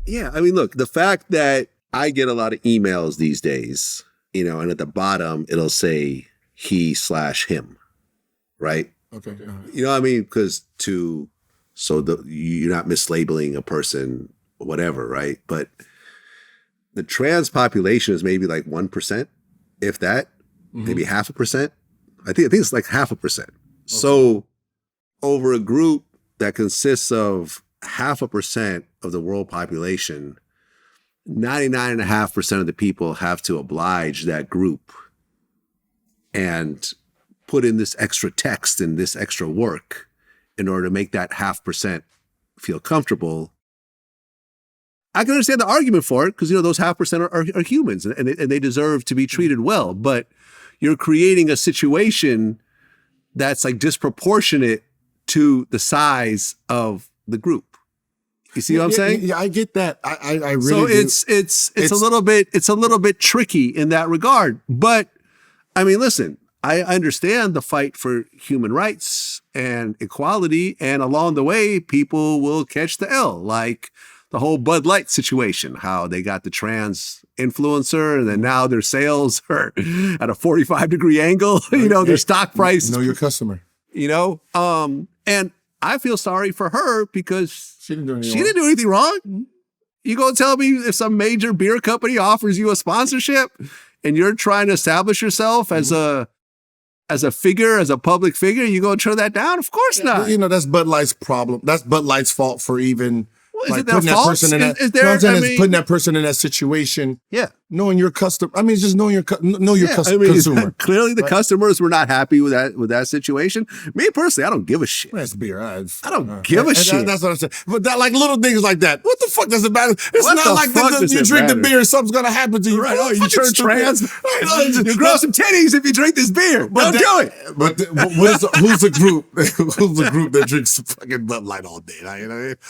Yeah, I mean, look, the fact that I get a lot of emails these days, and at the bottom it'll say he/him, right? Okay. You know what I mean? Because you're not mislabeling a person, whatever, right? But the trans population is maybe like 1%, if that, maybe 0.5%. I think it's like 0.5%. Okay. So over a group that consists of 0.5% of the world population, 99.5% of the people have to oblige that group and put in this extra text and this extra work in order to make that 0.5% feel comfortable. I can understand the argument for it because, those 0.5% are humans and they deserve to be treated well. But you're creating a situation that's like disproportionate to the size of the group. You see what I'm saying? Yeah, I get that. I really so do. It's a little bit tricky in that regard. But I mean, listen, I understand the fight for human rights and equality, and along the way, people will catch the L, like the whole Bud Light situation, how they got the trans influencer and then now their sales are at a 45-degree angle, their stock price. Know your customer. And I feel sorry for her because she didn't do anything wrong. You gonna tell me if some major beer company offers you a sponsorship and you're trying to establish yourself as a figure, as a public figure, you gonna turn that down? Of course not. That's Bud Light's problem. That's Bud Light's fault for even putting that person in that. Putting that person in that situation. Yeah. Knowing your customer. I mean, just knowing your consumer. Clearly, the customers were not happy with that situation. Me personally, I don't give a shit. That's beer. I don't give a shit. That's what I'm saying. But that, like, little things like that. What the fuck does it matter? It's not like you drink the beer, something's gonna happen to you. Right? Oh, you turn trans. You grow some titties if you drink this beer. Don't do it. But who's the group? Who's the group that drinks fucking Bud Light all day?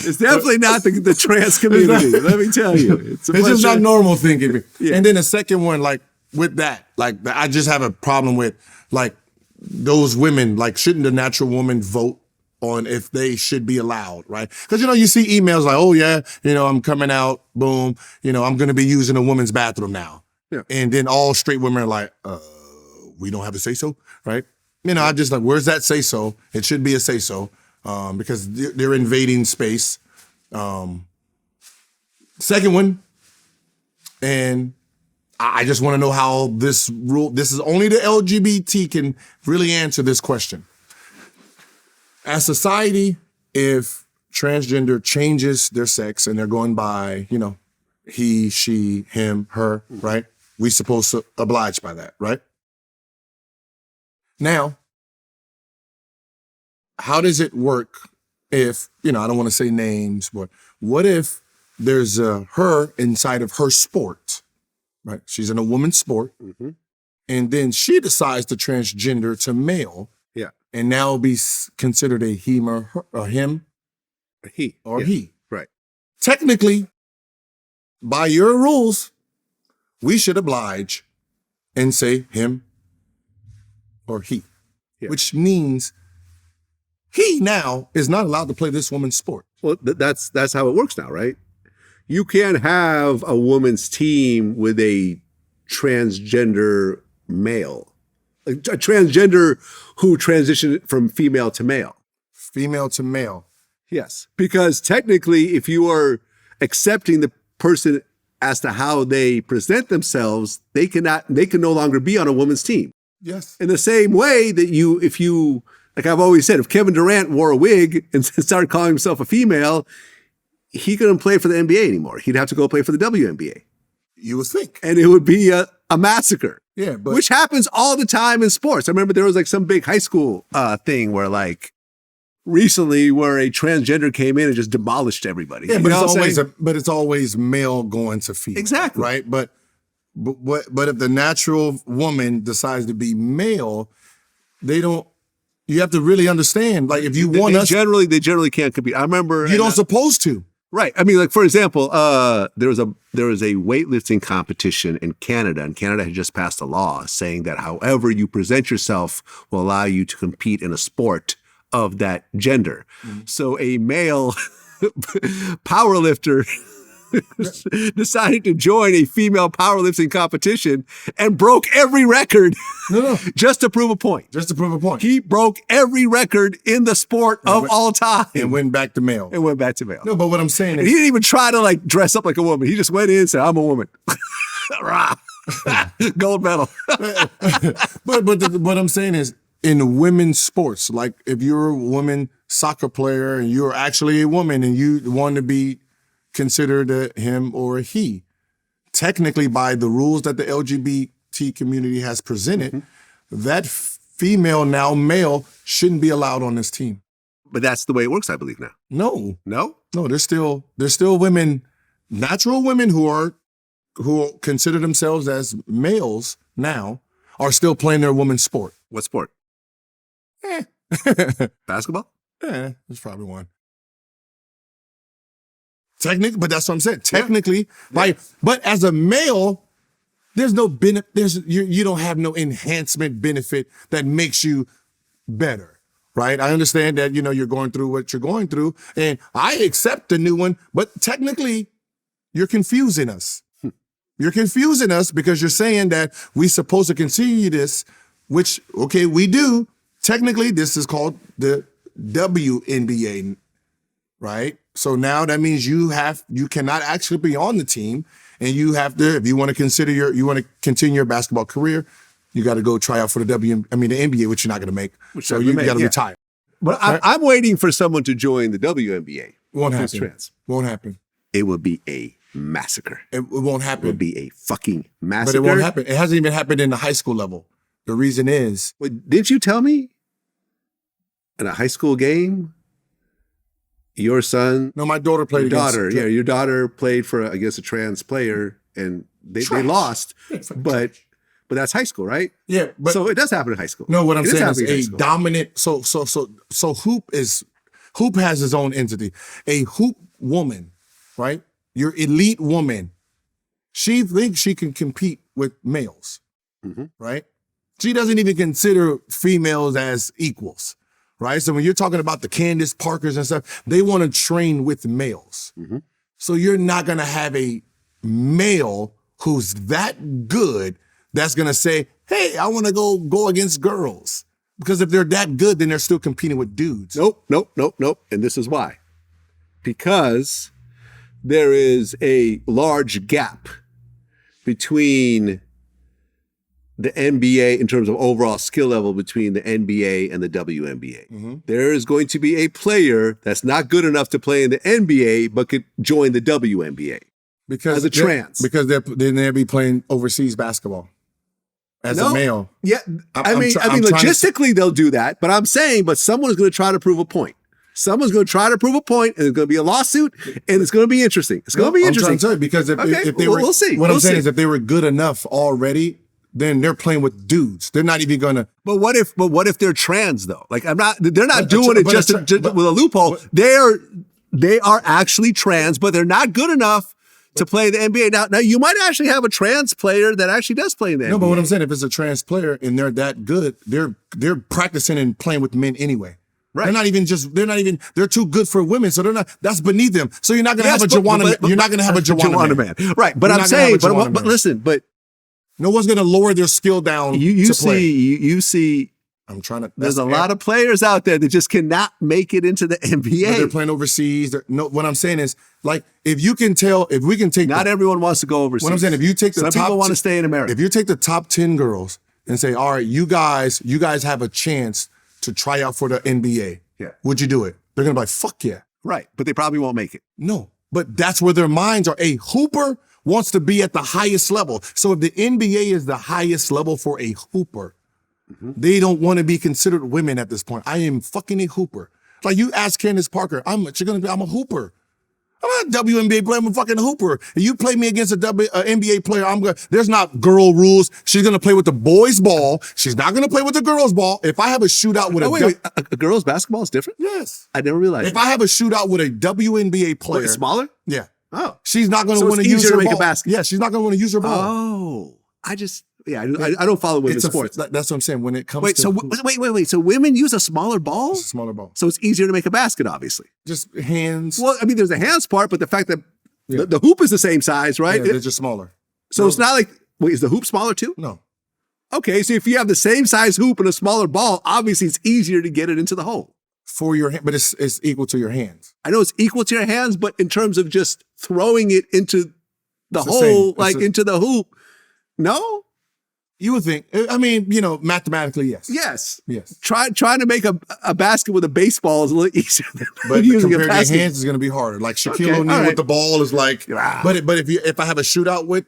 It's definitely not the trans community. Let me tell you, it's just not normal thinking. Yeah. And then the second one, like with that, like I just have a problem with like those women. Like, shouldn't the natural woman vote on if they should be allowed, right? Because you see emails like, oh yeah, I'm coming out, boom, I'm gonna be using a woman's bathroom now, yeah. And then all straight women are like, we don't have a say so, right? I just like, where's that say so? It should be a say so, because they're invading space. Second one, and I just want to know how this is only the LGBT can really answer this question. As society, if transgender changes their sex and they're going by, he, she, him, her, right? We supposed to oblige by that, right? Now, how does it work if, I don't want to say names, but what if there's a her inside of her sport, right? She's in a woman's sport, and then she decides to transgender to male, yeah, and now be considered a him or her, or him, he, right? Technically, by your rules, we should oblige and say him or he, which means he now is not allowed to play this woman's sport. Well, that's how it works now, right? You can't have a woman's team with a transgender male, a transgender who transitioned from female to male. Female to male. Yes, because technically, if you are accepting the person as to how they present themselves, they can no longer be on a woman's team. Yes. In the same way that if you, like I've always said, if Kevin Durant wore a wig and started calling himself a female, he couldn't play for the NBA anymore. He'd have to go play for the WNBA. You would think. And it would be a massacre. Yeah, but which happens all the time in sports. I remember there was like some big high school thing where like recently where a transgender came in and just demolished everybody. Yeah, but it's always male going to female. Exactly. Right? But if the natural woman decides to be male, you have to really understand, like if you want they generally can't compete. I remember you don't supposed to. Right. I mean, like, for example, there was a weightlifting competition in Canada, and Canada had just passed a law saying that however you present yourself will allow you to compete in a sport of that gender. Mm-hmm. So a male powerlifter decided to join a female powerlifting competition and broke every record just to prove a point. Just to prove a point. He broke every record in the sport of all time. And went back to male. And went back to male. No, but what I'm saying And is, he didn't even try to like dress up like a woman. He just went in and said, I'm a woman. Rah. Gold medal. but what I'm saying is, in women's sports, like if you're a woman soccer player and you're actually a woman and you want to be considered a him or a he, technically by the rules that the LGBT community has presented, that female, now male, shouldn't be allowed on this team. But that's the way it works, I believe now. No. No? No, there's still women, natural women who consider themselves as males now are still playing their women's sport. What sport? Basketball? Yeah, there's probably one. Technically, but that's what I'm saying. Technically, but as a male, there's no benefit. You don't have no enhancement benefit that makes you better, right? I understand that you're going through what you're going through, and I accept the new one. But technically, you're confusing us. You're confusing us because you're saying that we're supposed to continue this, which we do. Technically, this is called the WNBA, right? So now that means you cannot actually be on the team, and you have to, if you want to continue your basketball career, you got to go try out for the NBA, which you're not going to make. So you got to retire. But I'm waiting for someone to join the WNBA. Won't happen. Won't happen. It would be a massacre. It won't happen. It would be a fucking massacre. But it won't happen. It hasn't even happened in the high school level. The reason is... Wait, didn't you tell me in a high school game, your son... No, my daughter played against... Your daughter played for, I guess, a trans player, and they lost. But that's high school, right? Yeah. But, so it does happen in high school. No, what I'm saying is a dominant... So hoop has its own entity. A hoop woman, right? Your elite woman, she thinks she can compete with males, right? She doesn't even consider females as equals, right? So when you're talking about the Candace Parkers and stuff, they want to train with males. So you're not going to have a male who's that good that's going to say, hey, I want to go against girls. Because if they're that good, then they're still competing with dudes. Nope. And this is why. Because there is a large gap between the NBA in terms of overall skill level between the NBA and the WNBA. There is going to be a player that's not good enough to play in the NBA, but could join the WNBA as a trans. Because they'll be playing overseas basketball as a male. Yeah, I mean, logistically they'll do that, but I'm saying, someone's going to try to prove a point. Someone's going to try to prove a point, and there's going to be a lawsuit, and it's going to be interesting. It's going to be interesting. I'm trying to tell you, because if they were, we'll see. What I'm saying is, if they were good enough already, then they're playing with dudes. They're not even going to. But what if they're trans though? Like they're not doing it just with a loophole. They are actually trans, but they're not good enough to play the NBA. Now you might actually have a trans player that actually does play in the NBA. No, but what I'm saying, if it's a trans player and they're that good, they're practicing and playing with men anyway. Right. They're too good for women. So that's beneath them. So you're not going to have a Joanna man. You're not going to have a Joanna man. Right. But I'm saying, but listen, no one's going to lower their skill down. You see, I'm trying to, there's a lot of players out there that just cannot make it into the NBA. But they're playing overseas. What I'm saying is, like, if we can take, not everyone wants to go overseas. What I'm saying, if you take the some top, people want to stay in America. If you take the top 10 girls and say, all right, you guys have a chance to try out for the NBA. Yeah. Would you do it? They're going to be like, fuck yeah. Right. But they probably won't make it. No. But that's where their minds are. A hooper wants to be at the highest level. So if the NBA is the highest level for a hooper, they don't want to be considered women at this point. I am fucking a hooper. Like you ask Candace Parker, I'm a hooper. I'm not a WNBA player, I'm a fucking hooper. If you play me against a NBA player, there's not girl rules. She's going to play with the boys' ball. She's not going to play with the girls' ball. If I have a shootout with a girls' basketball is different? Yes. I never realized. If I have a shootout with a WNBA player. Smaller? Yeah. Oh. She's not going to want to use her ball. A basket. Yeah, she's not going to want to use her ball. Oh. I don't follow women's sports. That's what I'm saying. When it comes wait, so women use a smaller ball? It's a smaller ball. So it's easier to make a basket, obviously. Just hands. Well, I mean, there's the hands part, but the fact that The hoop is the same size, right? Yeah, they're just smaller. So it's not like, wait, is the hoop smaller too? No. Okay, so if you have the same size hoop and a smaller ball, obviously it's easier to get it into the hole. For your hand, but it's equal to your hands. I know it's equal to your hands, but in terms of just throwing it into the It's the hole, same. into the hoop, no? You would think. I mean, mathematically, yes. Yes. Trying to make a basket with a baseball is a little easier than But using compared a to basket. your hands, is going to be harder. Like Shaquille Okay, O'Neal all right. with the ball is like. Ah. But if I have a shootout with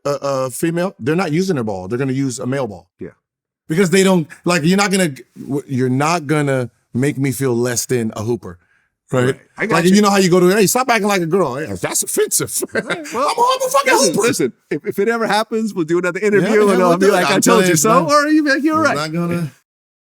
a female, they're not using their ball. They're going to use a male ball. Yeah. Because they don't you're not gonna make me feel less than a hooper. Right. I got Like you. you know how you go to, hey, stop acting like a girl. Hey, that's offensive. Well, I'm a fucking hooper. Listen, if it ever happens, we'll do another interview Yeah, and we'll I'll be do it. like, I I'm told telling you you, so, man. or you'll be like, you're I'm right. not gonna